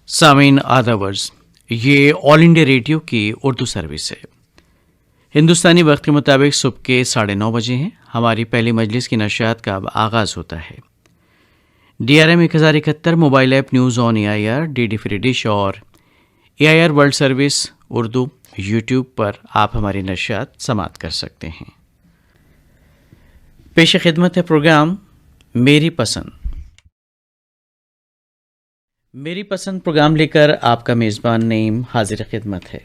सामीन आदावर्स, ये all India radio की उर्दू सर्विस है। हिंदुस्तानी वक्त के मुताबिक सुबह के 9:30 हैं। हमारी पहली मजलिस की नशियात का अब आगाज़ होता है। DRM 1071 mobile app news on AIR, DD free dish और AIR world service Urdu YouTube पर आप हमारी नशियात समात कर सकते हैं। पेश खिदमत है प्रोग्राम मेरी पसंद। मेरी पसंद प्रोग्राम लेकर आपका मेज़बान नईम हाजिर खिदमत है।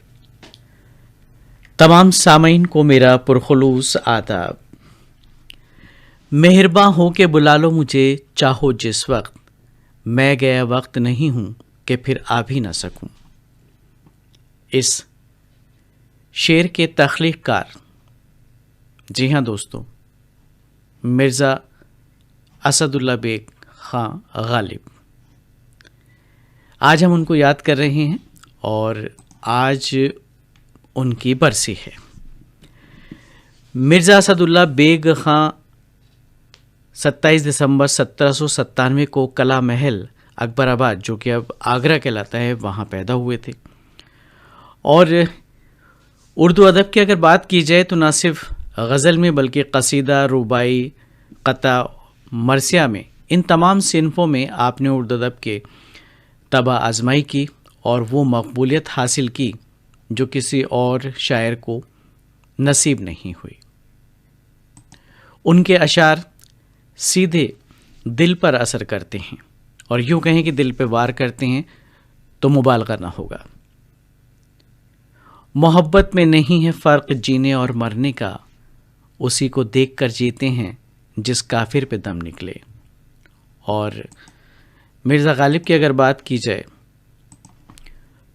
तमाम सामीन को मेरा पुरखुलूस आदाब। मेहरबान हो के बुला लो मुझे चाहो जिस वक्त, मैं गया वक्त नहीं हूँ कि फिर आ भी ना सकूँ। इस शेर के तख्लीक़कार, जी हाँ दोस्तों, मिर्ज़ा असदुल्ला बेग खां गालिब। आज हम उनको याद कर रहे हैं और आज उनकी बरसी है। मिर्ज़ा असदुल्ला बेग खां 27 दिसंबर 1797 को कला महल अकबराबाद, जो कि अब आगरा कहलाता है, वहाँ पैदा हुए थे। और उर्दू अदब की अगर बात की जाए तो ना सिर्फ गज़ल में बल्कि कसीदा, रुबाई, कता, मरसिया में, इन तमाम सिनफ़ों में आपने उर्दू अदब के तबा आजमाई की और वो मकबूलियत हासिल की जो किसी और शायर को नसीब नहीं हुई। उनके अशार सीधे दिल पर असर करते हैं और यूँ कहें कि दिल पे वार करते हैं तो मुबालगा ना होगा। मोहब्बत में नहीं है फ़र्क जीने और मरने का, उसी को देख कर जीते हैं जिस काफिर पे दम निकले। और मिर्ज़ा गालिब की अगर बात की जाए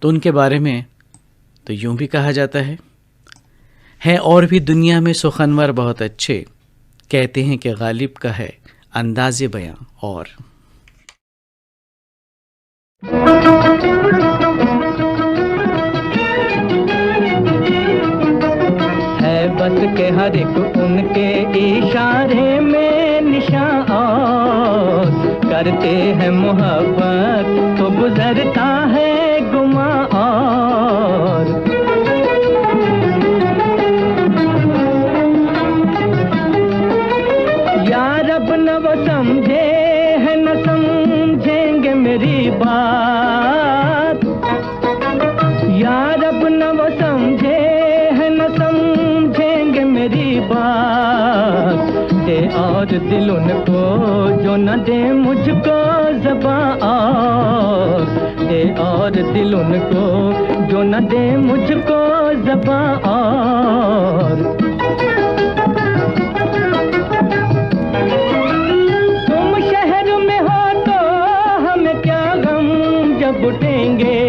तो उनके बारे में तो यूं भी कहा जाता है और भी दुनिया में सुखनवर बहुत अच्छे, कहते हैं कि गालिब का है अंदाज़े बयां। और है बस के हर एक उनके इशारे में निशान, करते हैं मोहब्बत तो गुजरता है गुमा। और यार अब न वो समझे है न समझेंगे मेरी बात, यार अब न वो समझे है न समझेंगे मेरी बात। दे और दिल उनको जो न दे मुझको ज़बान, दे और दिल उनको जो न दे मुझको ज़बान। तुम शहर में हो तो हमें क्या गम जब उठेंगे,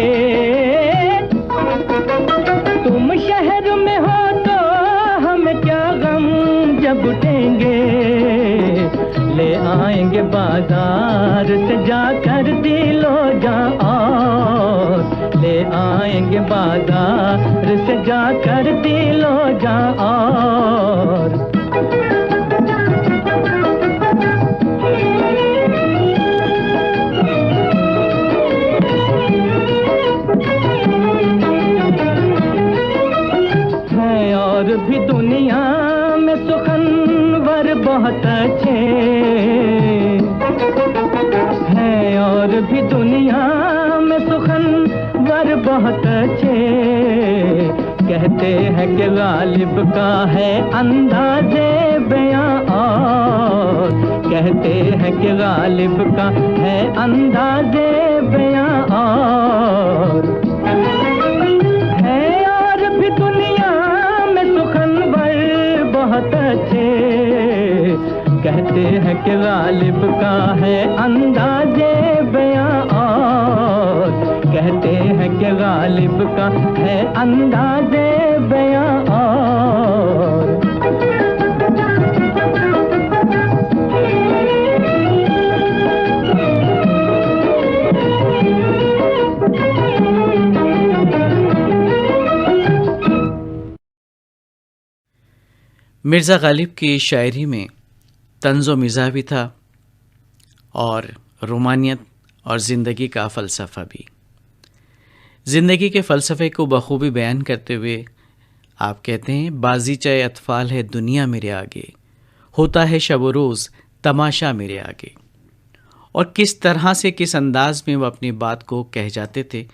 तुम शहर में हो तो हमें क्या गम जब उठेंगे। ले आएंगे बाजार से जाकर दिलो जान, ले आएंगे बाजार से जाकर दिलो जान। है और भी दुनिया में सुखनवर बहुत अच्छे, हैं और भी दुनिया में सुखनवर बहुत अच्छे, कहते हैं कि गालिब का है अंदाज़े बयां। और कहते हैं कि गालिब का है अंदाज़े बयां। और है और भी दुनिया में सुखनवर बहुत अच्छे, कहते हैं कि गालिब का है अंदाज़े बयां। और कहते हैं कि गालिब का है अंदाज़े बयां। और मिर्ज़ा गालिब की शायरी में तंज़ो मिज़ाह भी था और रोमानियत और ज़िंदगी का फ़लसफ़ा भी। ज़िंदगी के फ़लसफ़े को बखूबी बयान करते हुए आप कहते हैं, बाज़ीचा अतफ़ाल है दुनिया मेरे आगे, होता है शब व रोज़ तमाशा मेरे आगे। और किस तरह से, किस अंदाज में वो अपनी बात को कह जाते थे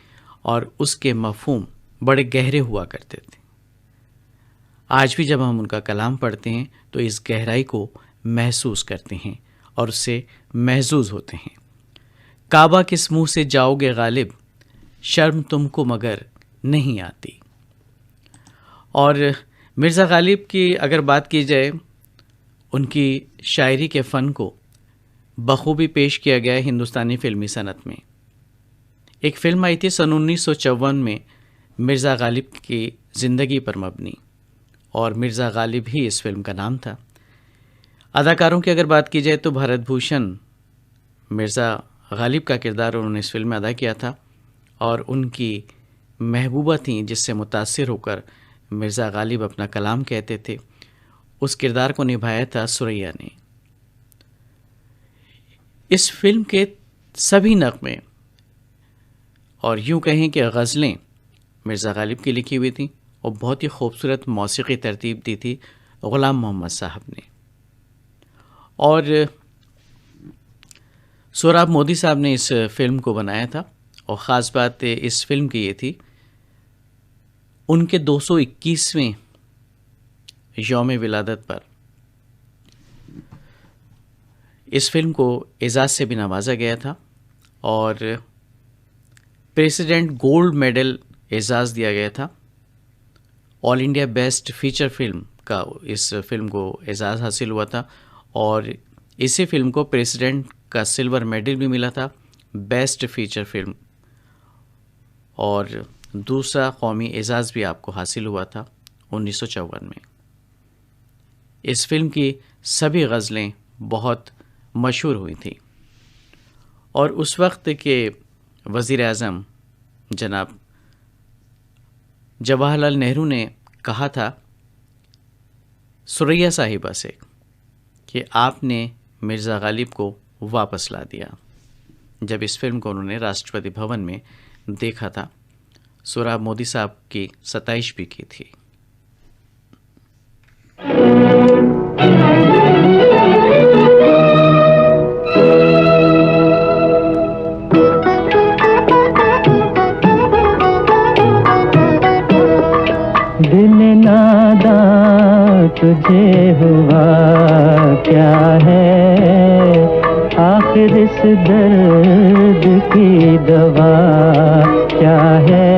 और उसके मफ़हूम बड़े गहरे हुआ करते थे। आज भी जब हम उनका कलाम पढ़ते हैं तो इस गहराई को महसूस करते हैं और उससे महजूज होते हैं। काबा किस मुँह से जाओगे गालिब, शर्म तुमको मगर नहीं आती। और मिर्ज़ा गालिब की अगर बात की जाए, उनकी शायरी के फ़न को बखूबी पेश किया गया है हिंदुस्तानी फ़िल्मी सनत में। एक फ़िल्म आई थी सन 1954 में मिर्ज़ा गालिब की ज़िंदगी पर मबनी, और मिर्ज़ा गालिब ही इस फिल्म का नाम था। अदाकारों की अगर बात की जाए तो भरत भूषण मिर्ज़ा गालिब का किरदार उन्होंने इस फिल्म में अदा किया था, और उनकी महबूबा थी जिससे मुतासिर होकर मिर्ज़ा गालिब अपना कलाम कहते थे। उस किरदार को निभाया था सुरैया ने। इस फिल्म के सभी नग़मे और यूँ कहें कि गज़लें मिर्ज़ा गालिब की लिखी हुई थी, और बहुत ही खूबसूरत मौसीकी तरतीब दी थी ग़ुलाम मोहम्मद साहब ने। और सोहराब मोदी साहब ने इस फिल्म को बनाया था, और ख़ास बात इस फिल्म की ये थी, उनके 221वें यौम विलादत पर इस फिल्म को एजाज़ से भी नवाजा गया था, और प्रेसिडेंट गोल्ड मेडल एजाज़ दिया गया था। All India best feature film का इस फिल्म को एजाज़ हासिल हुआ था, और इसी फिल्म को प्रेसिडेंट का सिल्वर मेडल भी मिला था, बेस्ट फीचर फिल्म, और दूसरा कौमी एजाज़ भी आपको हासिल हुआ था 1954 में। इस फिल्म की सभी गज़लें बहुत मशहूर हुई थी, और उस वक्त के वज़ीर आज़म जनाब जवाहरलाल नेहरू ने कहा था सुरैया साहिबा से कि आपने मिर्ज़ा गालिब को वापस ला दिया। जब इस फिल्म को उन्होंने राष्ट्रपति भवन में देखा था, सोहराब मोदी साहब की सताइश भी की थी। दिल नादां तुझे हुआ क्या है, आखिर इस दर्द की दवा क्या है।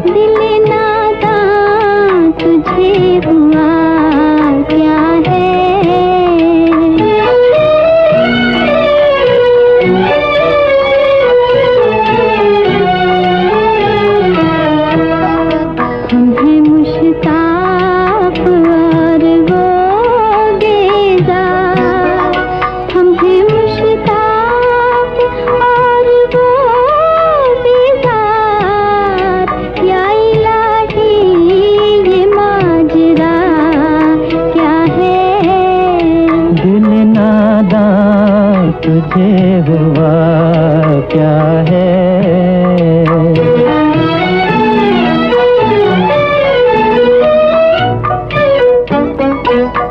दिल नादां तुझे हुआ क्या है, तुम्हें मुश्ताक और वो बेजार, तुम्हें मुश्ताक और वो बेजार, या इलाही ये माजरा क्या है। दिल नादां तुझे हुआ क्या है।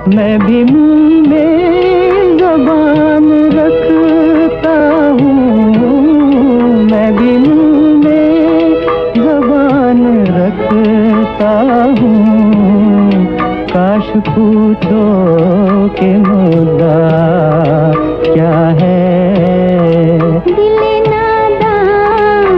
मैं भी मुंह में ज़बान रखता हूँ, मैं भी मुंह में ज़बान रखता हूँ, काश पूछो कि मुद्दा क्या है। दिल नादां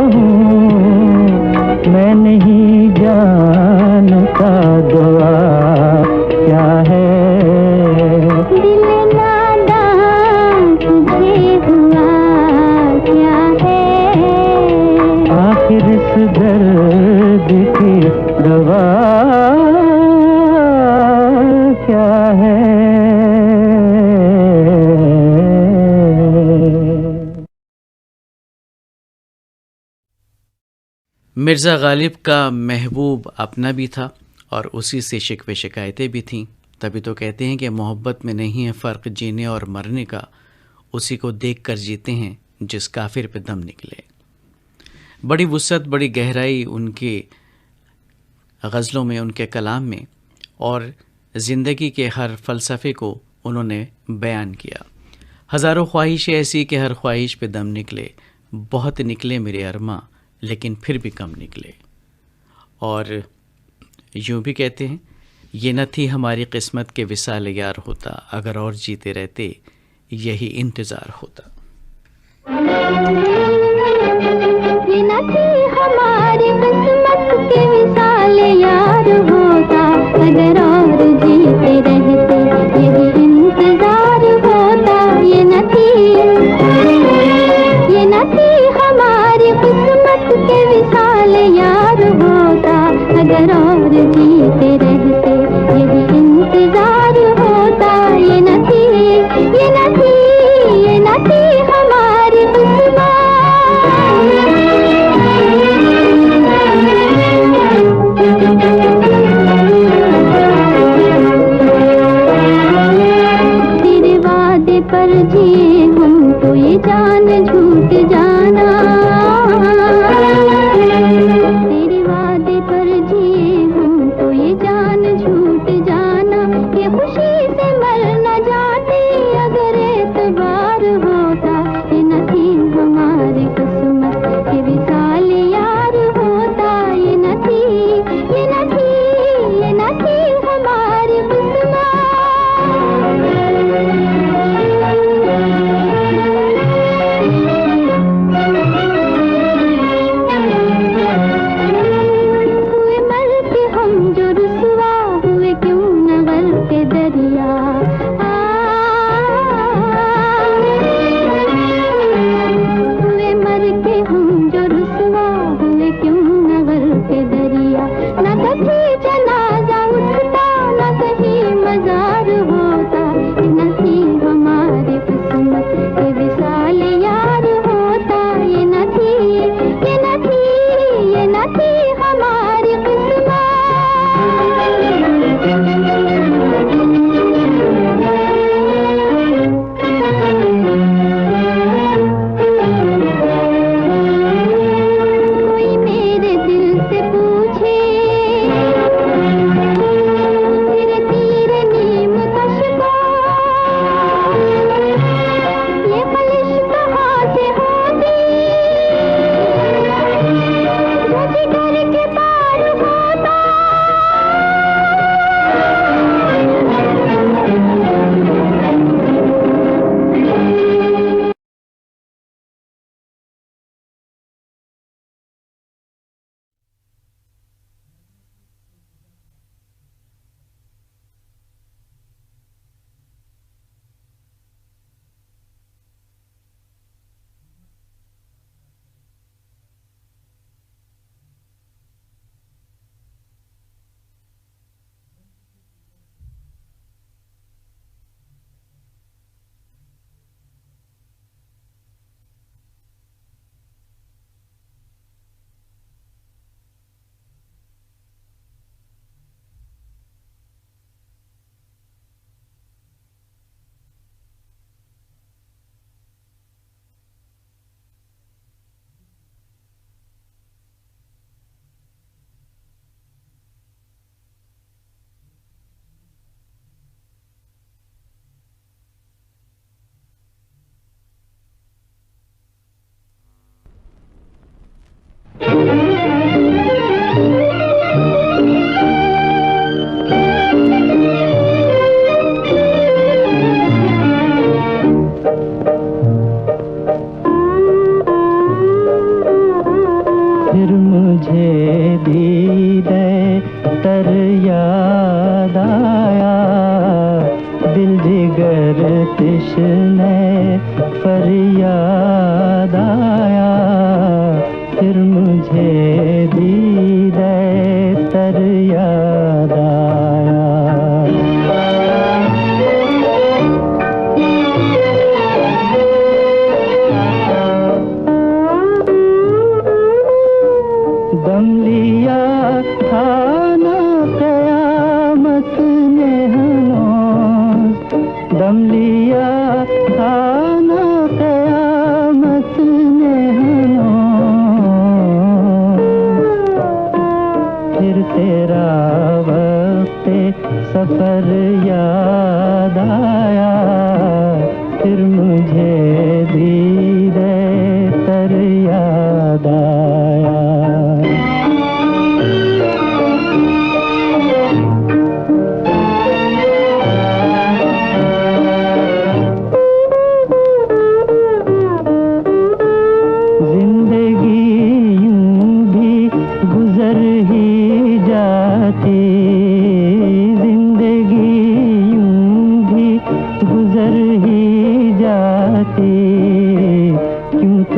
हूँ, मैं नहीं जानता दुआ क्या है। दिल नादान तुझे हुआ क्या है, आखिर इस दर्द की दवा क्या है। मिर्ज़ा गालिब का महबूब अपना भी था और उसी से शिकवे शिकायतें भी थीं। तभी तो कहते हैं कि मोहब्बत में नहीं है फ़र्क जीने और मरने का, उसी को देख कर जीते हैं जिस काफिर पे दम निकले। बड़ी वुसअत, बड़ी गहराई उनके गज़लों में, उनके कलाम में, और ज़िंदगी के हर फ़लसफ़े को उन्होंने बयान किया। हज़ारों ख्वाहिशें ऐसी कि हर ख्वाहिश पे दम निकले, बहुत निकले मेरे अरमा लेकिन फिर भी कम निकले। और यूँ भी कहते हैं, ये न थी हमारी किस्मत के विसाल यार होता, अगर और जीते रहते यही इंतज़ार होता। ये न थी हमारी किस्मत के विसाल यार होता, अगर और जीते रहते यही इंतजार होता। ये न थी हमारी किस्मत के विसाल यार होता, अगर और जीते रहते यही इंतजार होता। ये न थी हमारी किस्मत। तेरे वादे पर जिए हम तो ये जान झूठ जाना, तेरे वादे पर जिए हम तो ये जान झूठ जाना। ये खुशी से मर न जाते अगर एतबार होता। ये न थी हमारी किस्मत के विसाल यार होता। ये न थी हमारी किस्मत।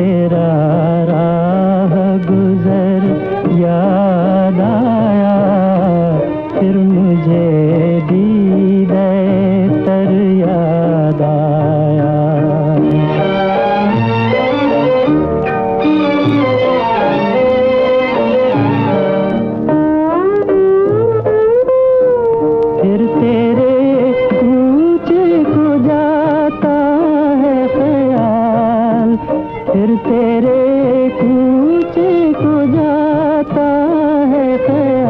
तेरा राह गुजर याद आया, फिर मुझे दीदे तर याद आया। फिर तेरे कूचे को जाता है ख्याल, फिर तेरे कूचे को जाता है ख्याल।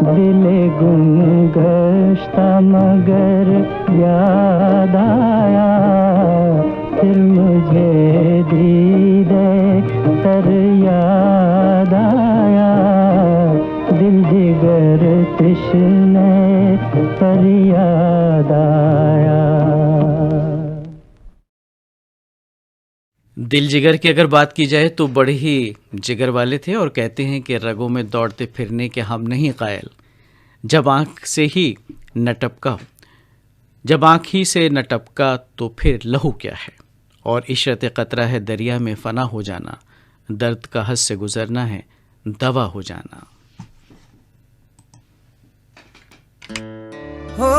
दिले गुम गश्ता मगर याद आया, फिर मुझे दीदे तर याद आया। दिल जिगर तृष्णे पर याद आया। दिल जिगर की अगर बात की जाए तो बड़े ही जिगर वाले थे और कहते हैं कि रगों में दौड़ते फिरने के हम नहीं कायल, जब आँख से ही न टपका, जब आँख ही से न टपका तो फिर लहू क्या है। और इशरत कतरा है दरिया में फना हो जाना, दर्द का हद से गुजरना है दवा हो जाना। हो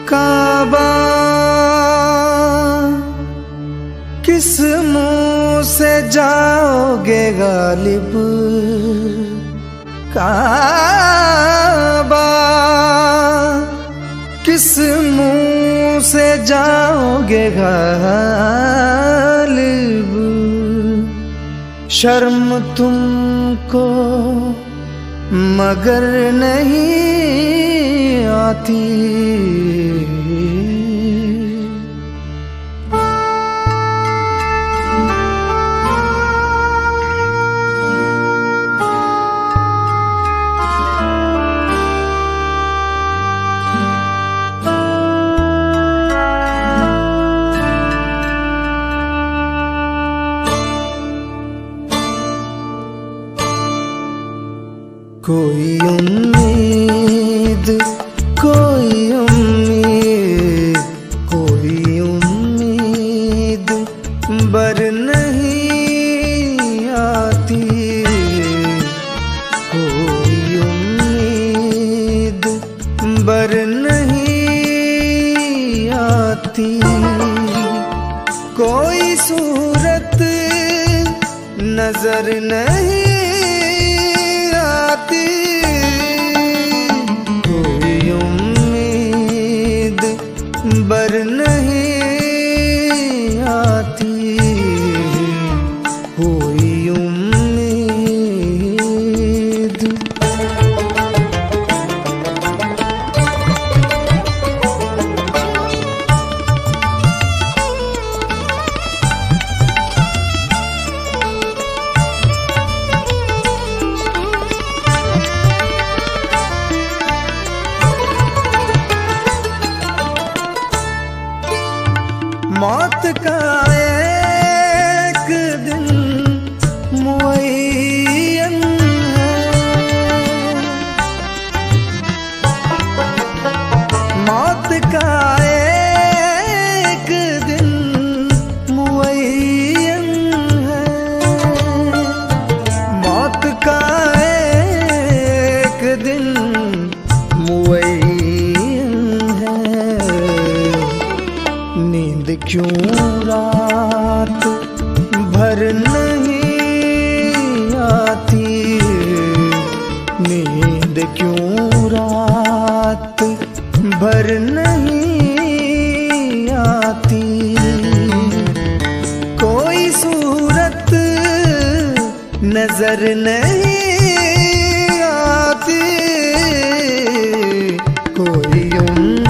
काबा किस मुंह से जाओगे गालिब, काबा किस मुंह से जाओगे गालिब। शर्म तुमको मगर नहीं आती, कोई उम्मीद कोई उम्मीद कोई उम्मीद बर नहीं आती, कोई उम्मीद बर नहीं आती। कोई सूरत नजर नहीं आती, कोई उम्मीद बर नहीं आती, कोई उम्मीद। मौत का एक दिन मुअय्यन है, मौत का एक दिन मुअय्यन है, मौत का एक दिन मुअय्यन है। नींद क्यों रात भर नहीं आती, नींद क्यों रात भर नहीं आती। कोई सूरत नजर नहीं आती, कोई उम्मीद।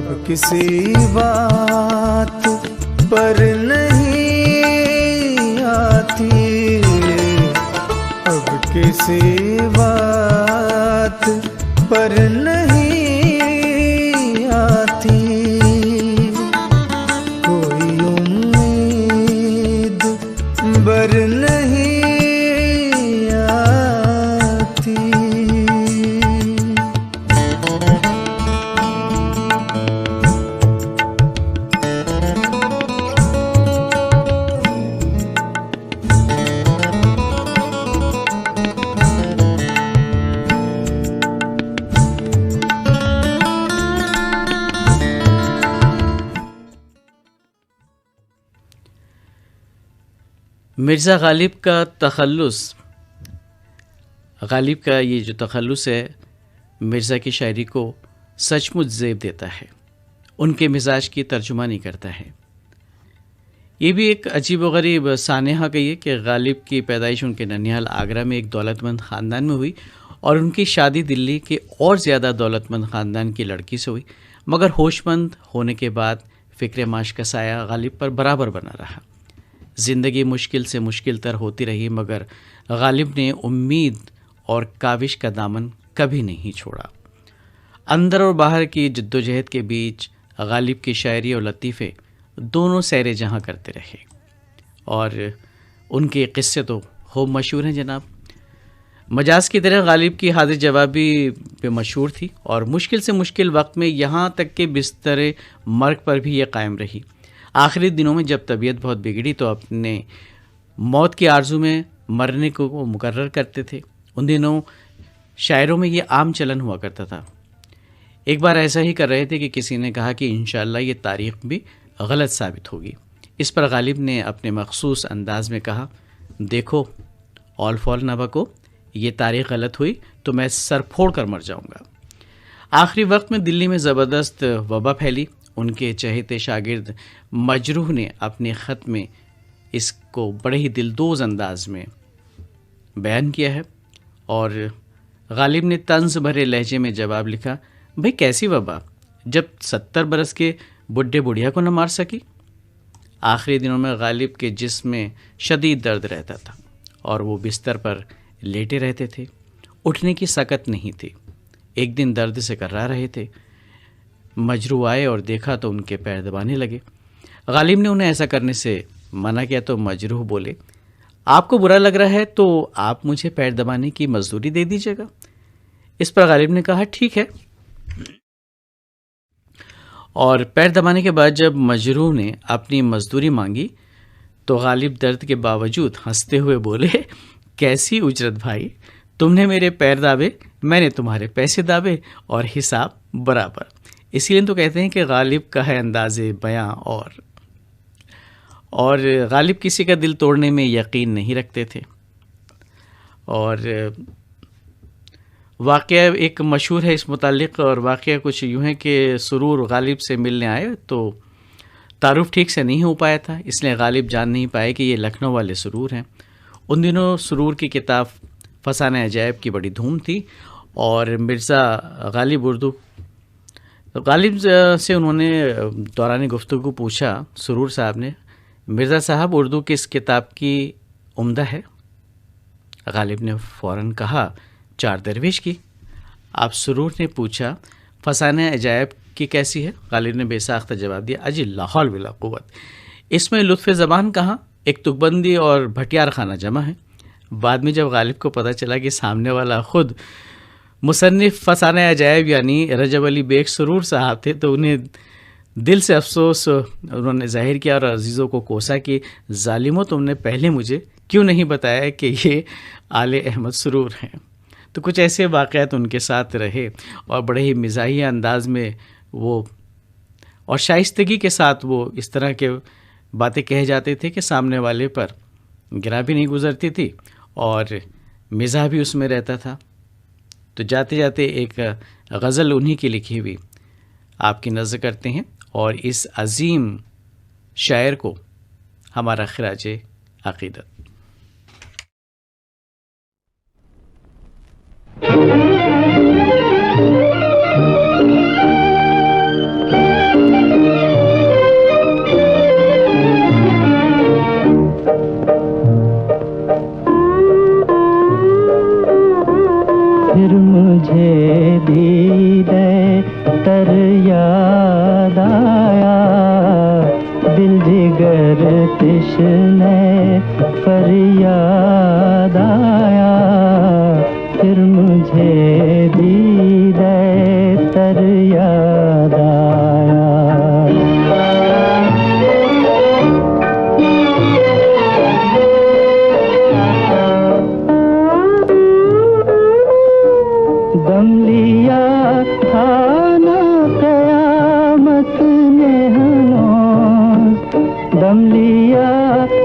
अब किसी बात पर नहीं आती, अब किसी बात पर नहीं आती, कोई उम्मीद बर नहीं आती। मिर्ज़ा गालिब का तखल्लुस, गालिब का ये जो तखल्लुस है मिर्ज़ा की शायरी को सचमुच ज़ेब देता है, उनके मिजाज की तर्जुमानी करता है। ये भी एक अजीब व गरीब सानेहा कहिए कि गालिब की पैदाइश उनके ननिहाल आगरा में एक दौलतमंद ख़ानदान में हुई और उनकी शादी दिल्ली के और ज़्यादा दौलतमंद ख़ानदान की लड़की से हुई, मगर होशमंद होने के बाद फ़िक्र माश का साया गालिब पर बराबर बना रहा। ज़िंदगी मुश्किल से मुश्किल तर होती रही, मगर गालिब ने उम्मीद और काविश का दामन कभी नहीं छोड़ा। अंदर और बाहर की जद्दोजहद के बीच गालिब की शायरी और लतीफ़े दोनों सैरे जहाँ करते रहे और उनके किस्से तो खूब मशहूर हैं जनाब। मजाज की तरह गालिब की हाजिर जवाबी पे मशहूर थी और मुश्किल से मुश्किल वक्त में यहाँ तक के बिस्तर मर्ग पर भी ये कायम रही। आखिरी दिनों में जब तबीयत बहुत बिगड़ी तो अपने मौत की आरजू में मरने को वो मुकर्रर करते थे। उन दिनों शायरों में ये आम चलन हुआ करता था। एक बार ऐसा ही कर रहे थे कि किसी ने कहा कि इंशाअल्लाह ये तारीख़ भी गलत साबित होगी। इस पर गालिब ने अपने मखसूस अंदाज में कहा, देखो ऑल फॉल न बको, ये तारीख़ गलत हुई तो मैं सर फोड़ कर मर जाऊँगा। आखिरी वक्त में दिल्ली में ज़बरदस्त वबा फैली। उनके चहेते शागिर्द मजरूह ने अपने ख़त में इसको बड़े ही दिलदोज़ अंदाज में बयान किया है और गालिब ने तंज़ भरे लहजे में जवाब लिखा, भाई कैसी वबा जब 70 बरस के बुढ़े बुढ़िया को न मार सकी। आखिरी दिनों में गालिब के जिस्म में शदीद दर्द रहता था और वो बिस्तर पर लेटे रहते थे, उठने की सकत नहीं थी। एक दिन दर्द से कर्रा रहे थे। मजरू आए और देखा तो उनके पैर दबाने लगे। गालिब ने उन्हें ऐसा करने से मना किया तो मजरूह बोले, आपको बुरा लग रहा है तो आप मुझे पैर दबाने की मजदूरी दे दीजिएगा। इस पर गालिब ने कहा, ठीक है। और पैर दबाने के बाद जब मजरूह ने अपनी मजदूरी मांगी तो गालिब दर्द के बावजूद हंसते हुए बोले, कैसी उजरत भाई, तुमने मेरे पैर दाबे, मैंने तुम्हारे पैसे दाबे और हिसाब बराबर। इसीलिए तो कहते हैं कि गालिब का है अंदाज़े बयां और गालिब किसी का दिल तोड़ने में यकीन नहीं रखते थे। और वाक़या एक मशहूर है इस मुतालिक, और वाक़या कुछ यूँ है कि सुरूर गालिब से मिलने आए तो तारुफ ठीक से नहीं हो पाया था, इसलिए गालिब जान नहीं पाए कि ये लखनऊ वाले सुरूर हैं। उन दिनों सुरूर की किताब फसाने अजायब की बड़ी धूम थी और मिर्ज़ा गालिब उर्दू गालिब से उन्होंने दौरान गुफ्तगू पूछा, सुरूर साहब ने, मिर्ज़ा साहब उर्दू किस किताब की उम्दा है? गालिब ने फ़ौरन कहा, चार दरवेश की। आप सुरूर ने पूछा, फसाने अजायब की कैसी है? गालिब ने बेसाख्ता जवाब दिया, अजी लाहौल बिला कुव्वत, इसमें लुत्फ़ ज़बान कहाँ, एक तुकबंदी और भटियार खाना जमा है। बाद में जब गालिब को पता चला कि सामने वाला ख़ुद मुसन्निफ़ फसाने अजायब यानी रजब अली बेग सुरूर साहब थे तो उन्हें दिल से अफसोस उन्होंने जाहिर किया और अजीज़ों को कोसा कि ज़ालिमों, तुमने पहले मुझे क्यों नहीं बताया कि ये आले अहमद सुरूर हैं। तो कुछ ऐसे वाक़यात उनके साथ रहे और बड़े ही मिज़ाहिया अंदाज में वो और शाइस्तगी के साथ वो इस तरह के बातें कहे जाते थे कि सामने वाले पर गिरा भी नहीं गुज़रती थी और मिज़ाह भी उसमें रहता था। तो जाते जाते एक गज़ल उन्हीं की लिखी हुई आपकी नज़र करते हैं और इस अजीम शायर को हमारा खिराज अक़ीदत। फिर मुझे दीदे तर याद आया, दिल जिगर तिश्ने फरियाद आया, फिर मुझे दीदे तर याद आया। दम लिया था ना क़यामत ने हनूज़, दम लिया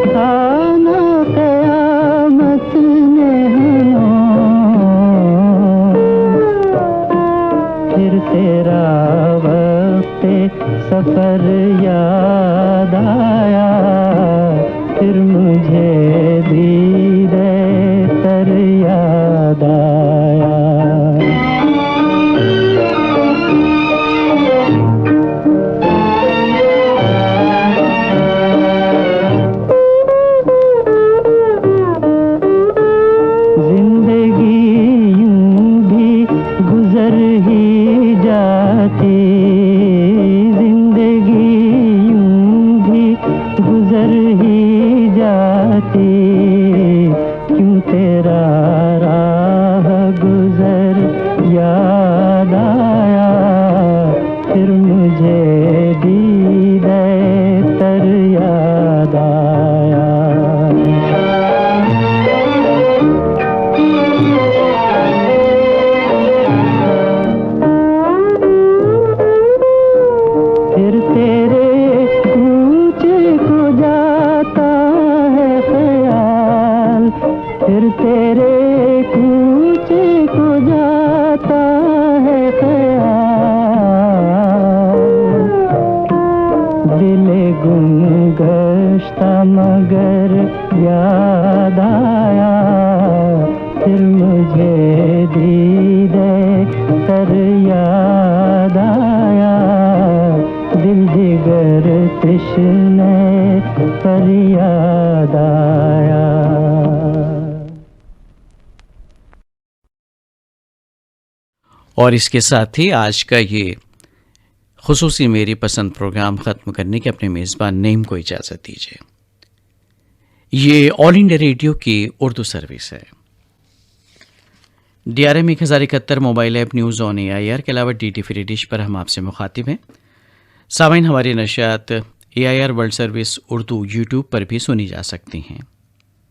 था ना क़यामत ने हनूज़, फिर तेरा वक़्ते सफ़र याद आया, फिर मुझे दीदे तर याद आया। क्यों तेरा राह गुजर याद आया, फिर मुझे दीदे तर याद आया। फिर तेरे कूचे को जाता है ख्याल, फिर तेरे कूचे को जाता है ख्याल, दिले गुम गश्ता मगर याद आया, फिर मुझे दीदे तर याद आया, दिल जिगर तिश्ने पर याद आया। और इसके साथ ही आज का ये खुसूसी मेरी पसंद प्रोग्राम ख़त्म करने के अपने मेज़बान नईम को इजाज़त दीजिए। ये ऑल इंडिया रेडियो की उर्दू सर्विस है। DRM 1071 mobile app news on AIR के अलावा DT फ्री डिश पर हम आपसे मुखातिब हैं। सामाइन हमारी नशियात AIR world service Urdu YouTube पर भी सुनी जा सकती हैं।